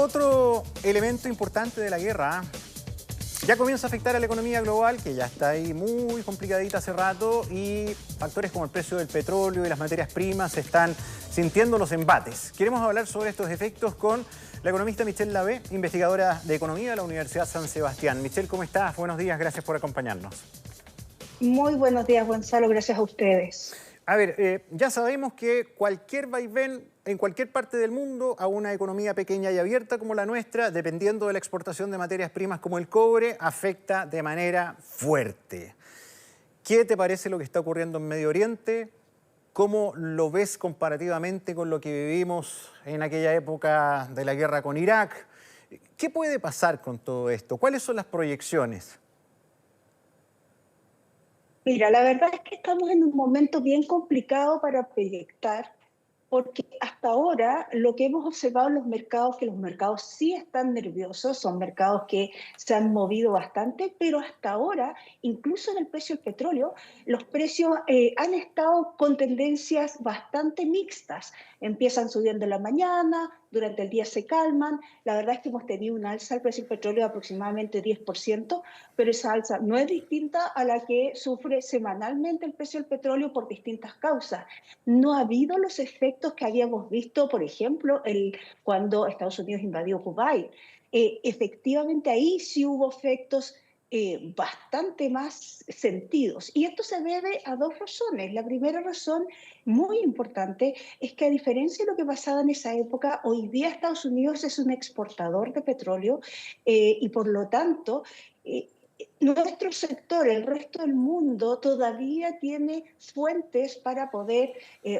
Otro elemento importante de la guerra ya comienza a afectar a la economía global, que ya está ahí muy complicadita hace rato, y factores como el precio del petróleo y las materias primas están sintiendo los embates. Queremos hablar sobre estos efectos con la economista Michelle Lavé, investigadora de economía de la Universidad San Sebastián. Michelle, ¿cómo estás? Buenos días, gracias por acompañarnos. Muy buenos días, Gonzalo, gracias a ustedes. A ver, ya sabemos que cualquier vaivén en cualquier parte del mundo a una economía pequeña y abierta como la nuestra, dependiendo de la exportación de materias primas como el cobre, afecta de manera fuerte. ¿Qué te parece lo que está ocurriendo en Medio Oriente? ¿Cómo lo ves comparativamente con lo que vivimos en aquella época de la guerra con Irak? ¿Qué puede pasar con todo esto? ¿Cuáles son las proyecciones? Mira, la verdad es que estamos en un momento bien complicado para proyectar, porque hasta ahora lo que hemos observado en los mercados, que los mercados sí están nerviosos, son mercados que se han movido bastante, pero hasta ahora, incluso en el precio del petróleo, los precios han estado con tendencias bastante mixtas. Empiezan subiendo en la mañana, durante el día se calman. La verdad es que hemos tenido un alza del precio del petróleo de aproximadamente 10%, pero esa alza no es distinta a la que sufre semanalmente el precio del petróleo por distintas causas. No ha habido los efectos que habíamos visto, por ejemplo, cuando Estados Unidos invadió Kuwait. Efectivamente, ahí sí hubo efectos bastante más sentidos. Y esto se debe a dos razones. La primera razón, muy importante, es que a diferencia de lo que pasaba en esa época, hoy día Estados Unidos es un exportador de petróleo y por lo tanto nuestro sector, el resto del mundo, todavía tiene fuentes para poder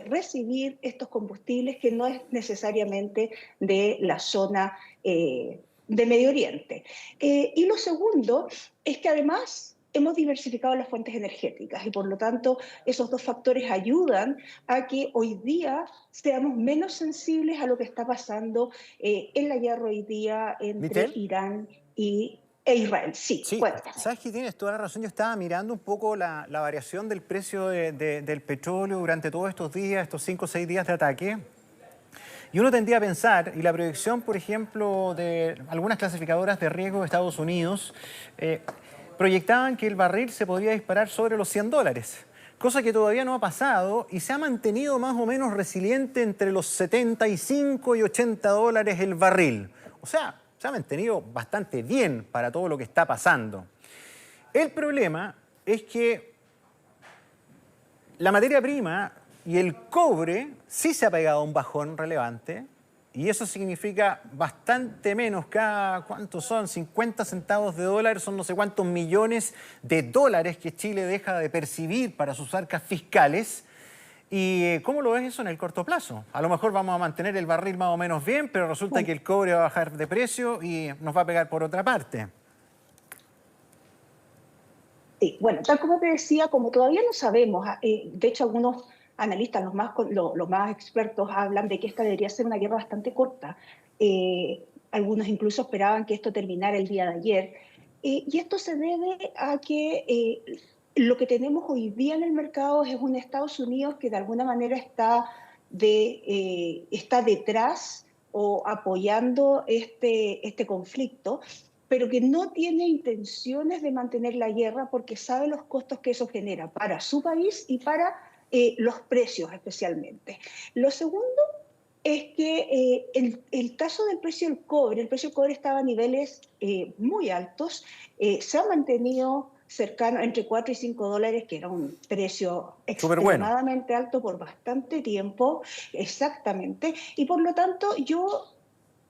recibir estos combustibles que no es necesariamente de la zona de Medio Oriente. Y lo segundo es que además hemos diversificado las fuentes energéticas y por lo tanto esos dos factores ayudan a que hoy día seamos menos sensibles a lo que está pasando en la guerra hoy día entre Michelle. Irán e Israel. Sí, Sí, cuéntame. sabes que tienes toda la razón. Yo estaba mirando un poco la variación del precio del petróleo durante todos estos días, estos 5 o 6 días de ataque. Y uno tendría a pensar, y la proyección, por ejemplo, de algunas clasificadoras de riesgo de Estados Unidos, proyectaban que el barril se podría disparar sobre los $100, cosa que todavía no ha pasado y se ha mantenido más o menos resiliente entre los 75 y $80 el barril. O sea, se ha mantenido bastante bien para todo lo que está pasando. El problema es que la materia prima y el cobre sí se ha pegado a un bajón relevante y eso significa bastante menos, ¿cuántos son? 50 centavos de dólar, son no sé cuántos millones de dólares que Chile deja de percibir para sus arcas fiscales. ¿Y cómo lo ves eso en el corto plazo? A lo mejor vamos a mantener el barril más o menos bien, pero resulta que el cobre va a bajar de precio y nos va a pegar por otra parte. Sí, bueno, tal como te decía, como todavía no sabemos, de hecho algunos analistas, los más expertos, hablan de que esta debería ser una guerra bastante corta. Algunos incluso esperaban que esto terminara el día de ayer. Y esto se debe a que lo que tenemos hoy día en el mercado es un Estados Unidos que de alguna manera está detrás o apoyando este conflicto, pero que no tiene intenciones de mantener la guerra porque sabe los costos que eso genera para su país y para los precios especialmente. Lo segundo es que el caso del precio del cobre, el precio del cobre estaba a niveles muy altos, se ha mantenido cercano entre 4 y 5 dólares, que era un precio Súper bueno. extremadamente alto por bastante tiempo, exactamente, y por lo tanto yo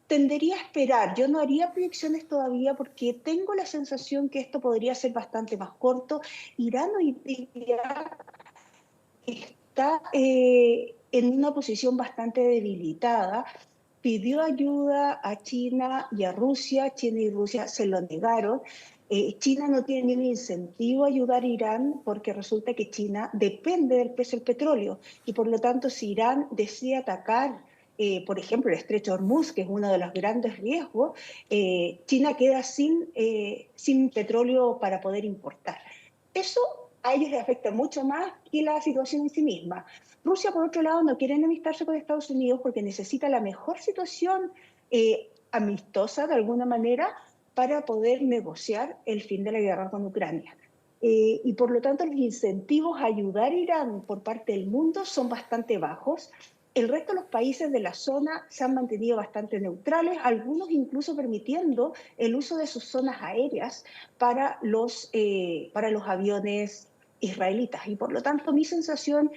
tendería a esperar. Yo no haría proyecciones todavía porque tengo la sensación que esto podría ser bastante más corto. Irán hoy día está en una posición bastante debilitada. Pidió ayuda a China y a Rusia. China y Rusia se lo negaron. China no tiene ningún incentivo a ayudar a Irán porque resulta que China depende del precio del petróleo y por lo tanto si Irán decide atacar, por ejemplo, el estrecho de Hormuz, que es uno de los grandes riesgos, China queda sin petróleo para poder importar. Eso a ellos les afecta mucho más que la situación en sí misma. Rusia, por otro lado, no quiere enemistarse con Estados Unidos porque necesita la mejor situación amistosa de alguna manera para poder negociar el fin de la guerra con Ucrania. Y por lo tanto los incentivos a ayudar a Irán por parte del mundo son bastante bajos. El resto de los países de la zona se han mantenido bastante neutrales, algunos incluso permitiendo el uso de sus zonas aéreas para los aviones israelitas. Y por lo tanto mi sensación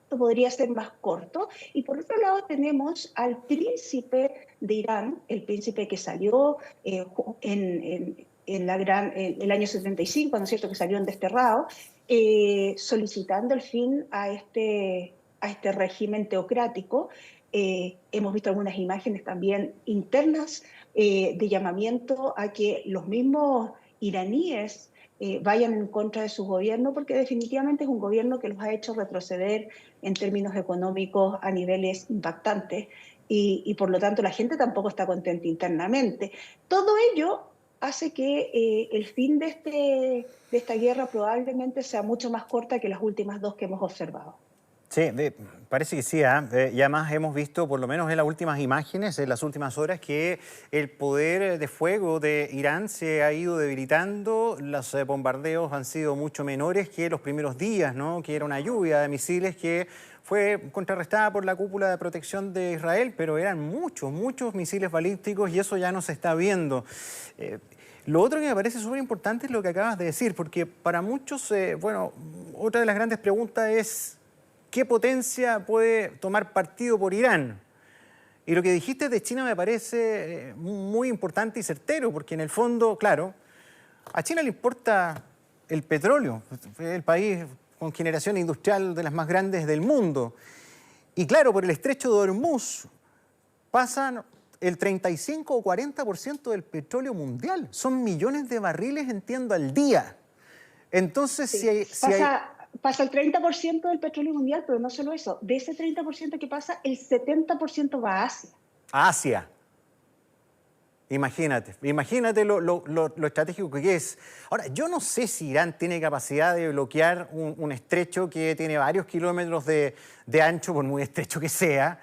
podría ser más corto. Y por otro lado tenemos al príncipe de Irán, el príncipe que salió en el año 75, ¿no es cierto?, que salió en desterrado, solicitando el fin a este régimen teocrático. Hemos visto algunas imágenes también internas de llamamiento a que los mismos iraníes vayan en contra de su gobierno, porque definitivamente es un gobierno que los ha hecho retroceder en términos económicos a niveles impactantes y por lo tanto la gente tampoco está contenta internamente. Todo ello hace que el fin de esta guerra probablemente sea mucho más corta que las últimas dos que hemos observado. Sí, parece que sí, ¿eh? Y además hemos visto, por lo menos en las últimas imágenes, en las últimas horas, que el poder de fuego de Irán se ha ido debilitando, los bombardeos han sido mucho menores que los primeros días, ¿no? Que era una lluvia de misiles que fue contrarrestada por la cúpula de protección de Israel, pero eran muchos misiles balísticos y eso ya no se está viendo. Lo otro que me parece súper importante es lo que acabas de decir, porque para muchos, bueno, otra de las grandes preguntas es ¿qué potencia puede tomar partido por Irán? Y lo que dijiste de China me parece muy importante y certero, porque en el fondo, claro, a China le importa el petróleo, es el país con generación industrial de las más grandes del mundo. Y claro, por el estrecho de Hormuz pasan el 35 o 40% del petróleo mundial. Son millones de barriles, entiendo, al día. Entonces, Sí. Pasa el 30% del petróleo mundial, pero no solo eso. De ese 30% que pasa, el 70% va a Asia. A Asia. Imagínate lo estratégico que es. Ahora, yo no sé si Irán tiene capacidad de bloquear un estrecho que tiene varios kilómetros de ancho, por muy estrecho que sea.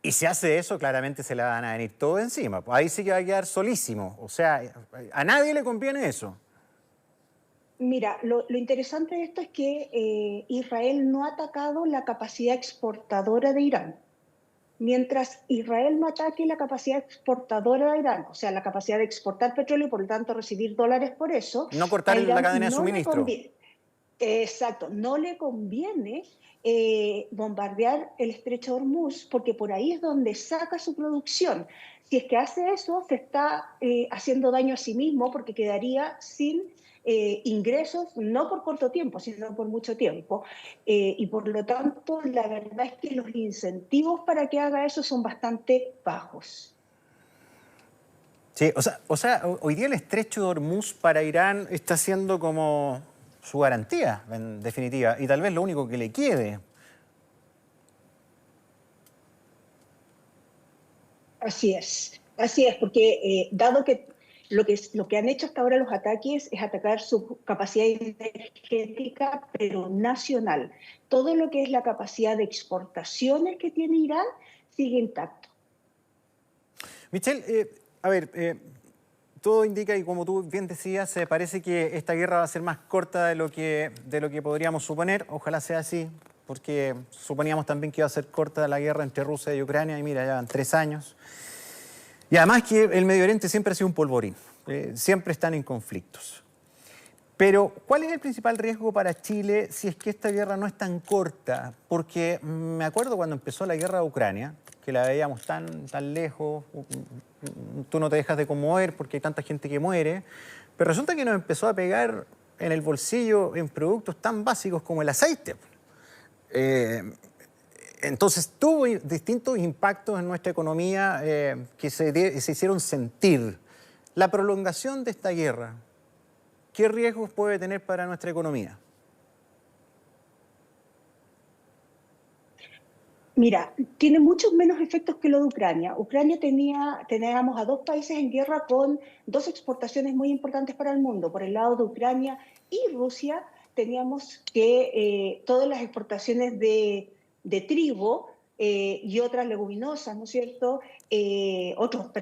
Y si hace eso, claramente se le van a venir todo encima. Ahí sí que va a quedar solísimo. O sea, a nadie le conviene eso. Mira, lo interesante de esto es que Israel no ha atacado la capacidad exportadora de Irán. Mientras Israel no ataque la capacidad exportadora de Irán, o sea, la capacidad de exportar petróleo y por lo tanto recibir dólares por eso, No a cortar la Irán cadena de no le suministro. conviene. Exacto, no le conviene bombardear el estrecho de Hormuz porque por ahí es donde saca su producción. Si es que hace eso, se está haciendo daño a sí mismo porque quedaría sin ingresos, no por corto tiempo, sino por mucho tiempo. Y por lo tanto, la verdad es que los incentivos para que haga eso son bastante bajos. Sí, o sea, hoy día el estrecho de Hormuz para Irán está siendo como su garantía, en definitiva, y tal vez lo único que le quede. Así es, porque dado que lo que han hecho hasta ahora los ataques es atacar su capacidad energética, pero nacional. Todo lo que es la capacidad de exportaciones que tiene Irán sigue intacto. Michelle, a ver, todo indica, y como tú bien decías, parece que esta guerra va a ser más corta de lo que podríamos suponer. Ojalá sea así, porque suponíamos también que iba a ser corta la guerra entre Rusia y Ucrania, y mira, ya van 3 años. Y además que el Medio Oriente siempre ha sido un polvorín, siempre están en conflictos. Pero, ¿cuál es el principal riesgo para Chile si es que esta guerra no es tan corta? Porque me acuerdo cuando empezó la guerra de Ucrania, que la veíamos tan lejos, tú no te dejas de conmover porque hay tanta gente que muere, pero resulta que nos empezó a pegar en el bolsillo en productos tan básicos como el aceite. Entonces tuvo distintos impactos en nuestra economía que se hicieron sentir. La prolongación de esta guerra, ¿qué riesgos puede tener para nuestra economía? Mira, tiene muchos menos efectos que lo de Ucrania. Ucrania teníamos a dos países en guerra con dos exportaciones muy importantes para el mundo. Por el lado de Ucrania y Rusia teníamos que todas las exportaciones de trigo y otras leguminosas, ¿no es cierto? Otros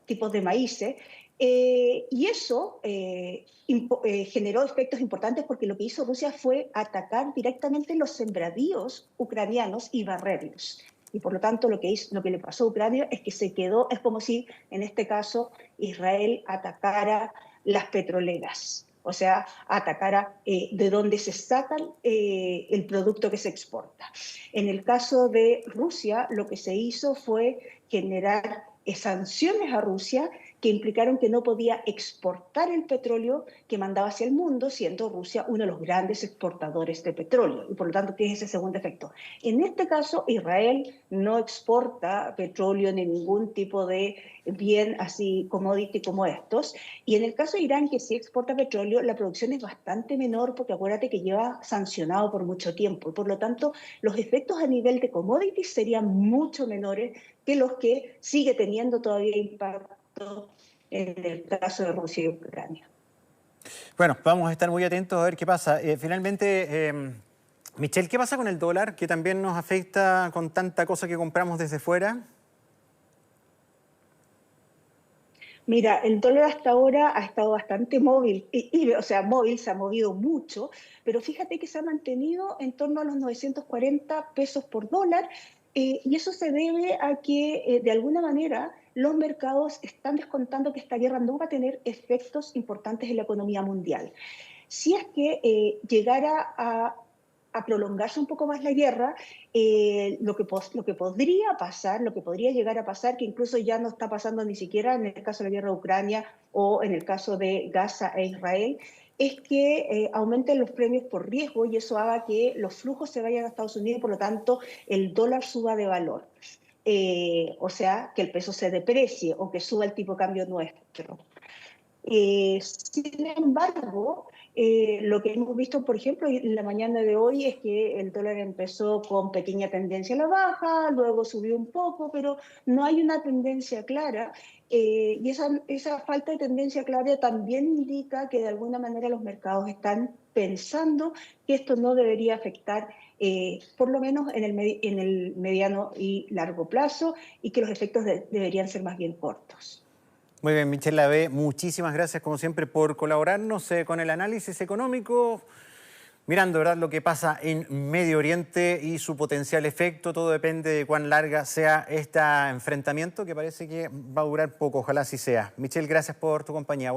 tipos de maíces. Y eso generó efectos importantes porque lo que hizo Rusia fue atacar directamente los sembradíos ucranianos y barrerlos. Y por lo tanto lo que le pasó a Ucrania es que se quedó, es como si en este caso Israel atacara las petroleras, o sea, atacara de donde se sacan el producto que se exporta. En el caso de Rusia, lo que se hizo fue generar sanciones a Rusia que implicaron que no podía exportar el petróleo que mandaba hacia el mundo, siendo Rusia uno de los grandes exportadores de petróleo, y por lo tanto tiene ese segundo efecto. En este caso, Israel no exporta petróleo ni ningún tipo de bien así commodity como estos, y en el caso de Irán, que sí exporta petróleo, la producción es bastante menor porque acuérdate que lleva sancionado por mucho tiempo, y por lo tanto los efectos a nivel de commodities serían mucho menores que los que sigue teniendo todavía impacto en el caso de Rusia y Ucrania. Bueno, vamos a estar muy atentos a ver qué pasa. Finalmente, Michelle, ¿qué pasa con el dólar, que también nos afecta con tanta cosa que compramos desde fuera? Mira, el dólar hasta ahora ha estado bastante móvil, o sea, móvil, se ha movido mucho, pero fíjate que se ha mantenido en torno a los 940 pesos por dólar, y eso se debe a que, de alguna manera, los mercados están descontando que esta guerra no va a tener efectos importantes en la economía mundial. Si es que llegara a prolongarse un poco más la guerra, lo que podría pasar, lo que podría llegar a pasar, que incluso ya no está pasando ni siquiera en el caso de la guerra de Ucrania o en el caso de Gaza e Israel, es que aumenten los premios por riesgo y eso haga que los flujos se vayan a Estados Unidos y por lo tanto el dólar suba de valor. O sea, que el peso se deprecie o que suba el tipo de cambio nuestro. Sin embargo, lo que hemos visto, por ejemplo, en la mañana de hoy es que el dólar empezó con pequeña tendencia a la baja, luego subió un poco, pero no hay una tendencia clara. Y esa falta de tendencia clara también indica que de alguna manera los mercados están pensando que esto no debería afectar, por lo menos en el mediano y largo plazo, y que los efectos deberían ser más bien cortos. Muy bien, Michelle Lavé, muchísimas gracias como siempre por colaborarnos con el análisis económico, mirando, ¿verdad?, lo que pasa en Medio Oriente y su potencial efecto. Todo depende de cuán larga sea este enfrentamiento, que parece que va a durar poco, ojalá así sea. Michelle, gracias por tu compañía.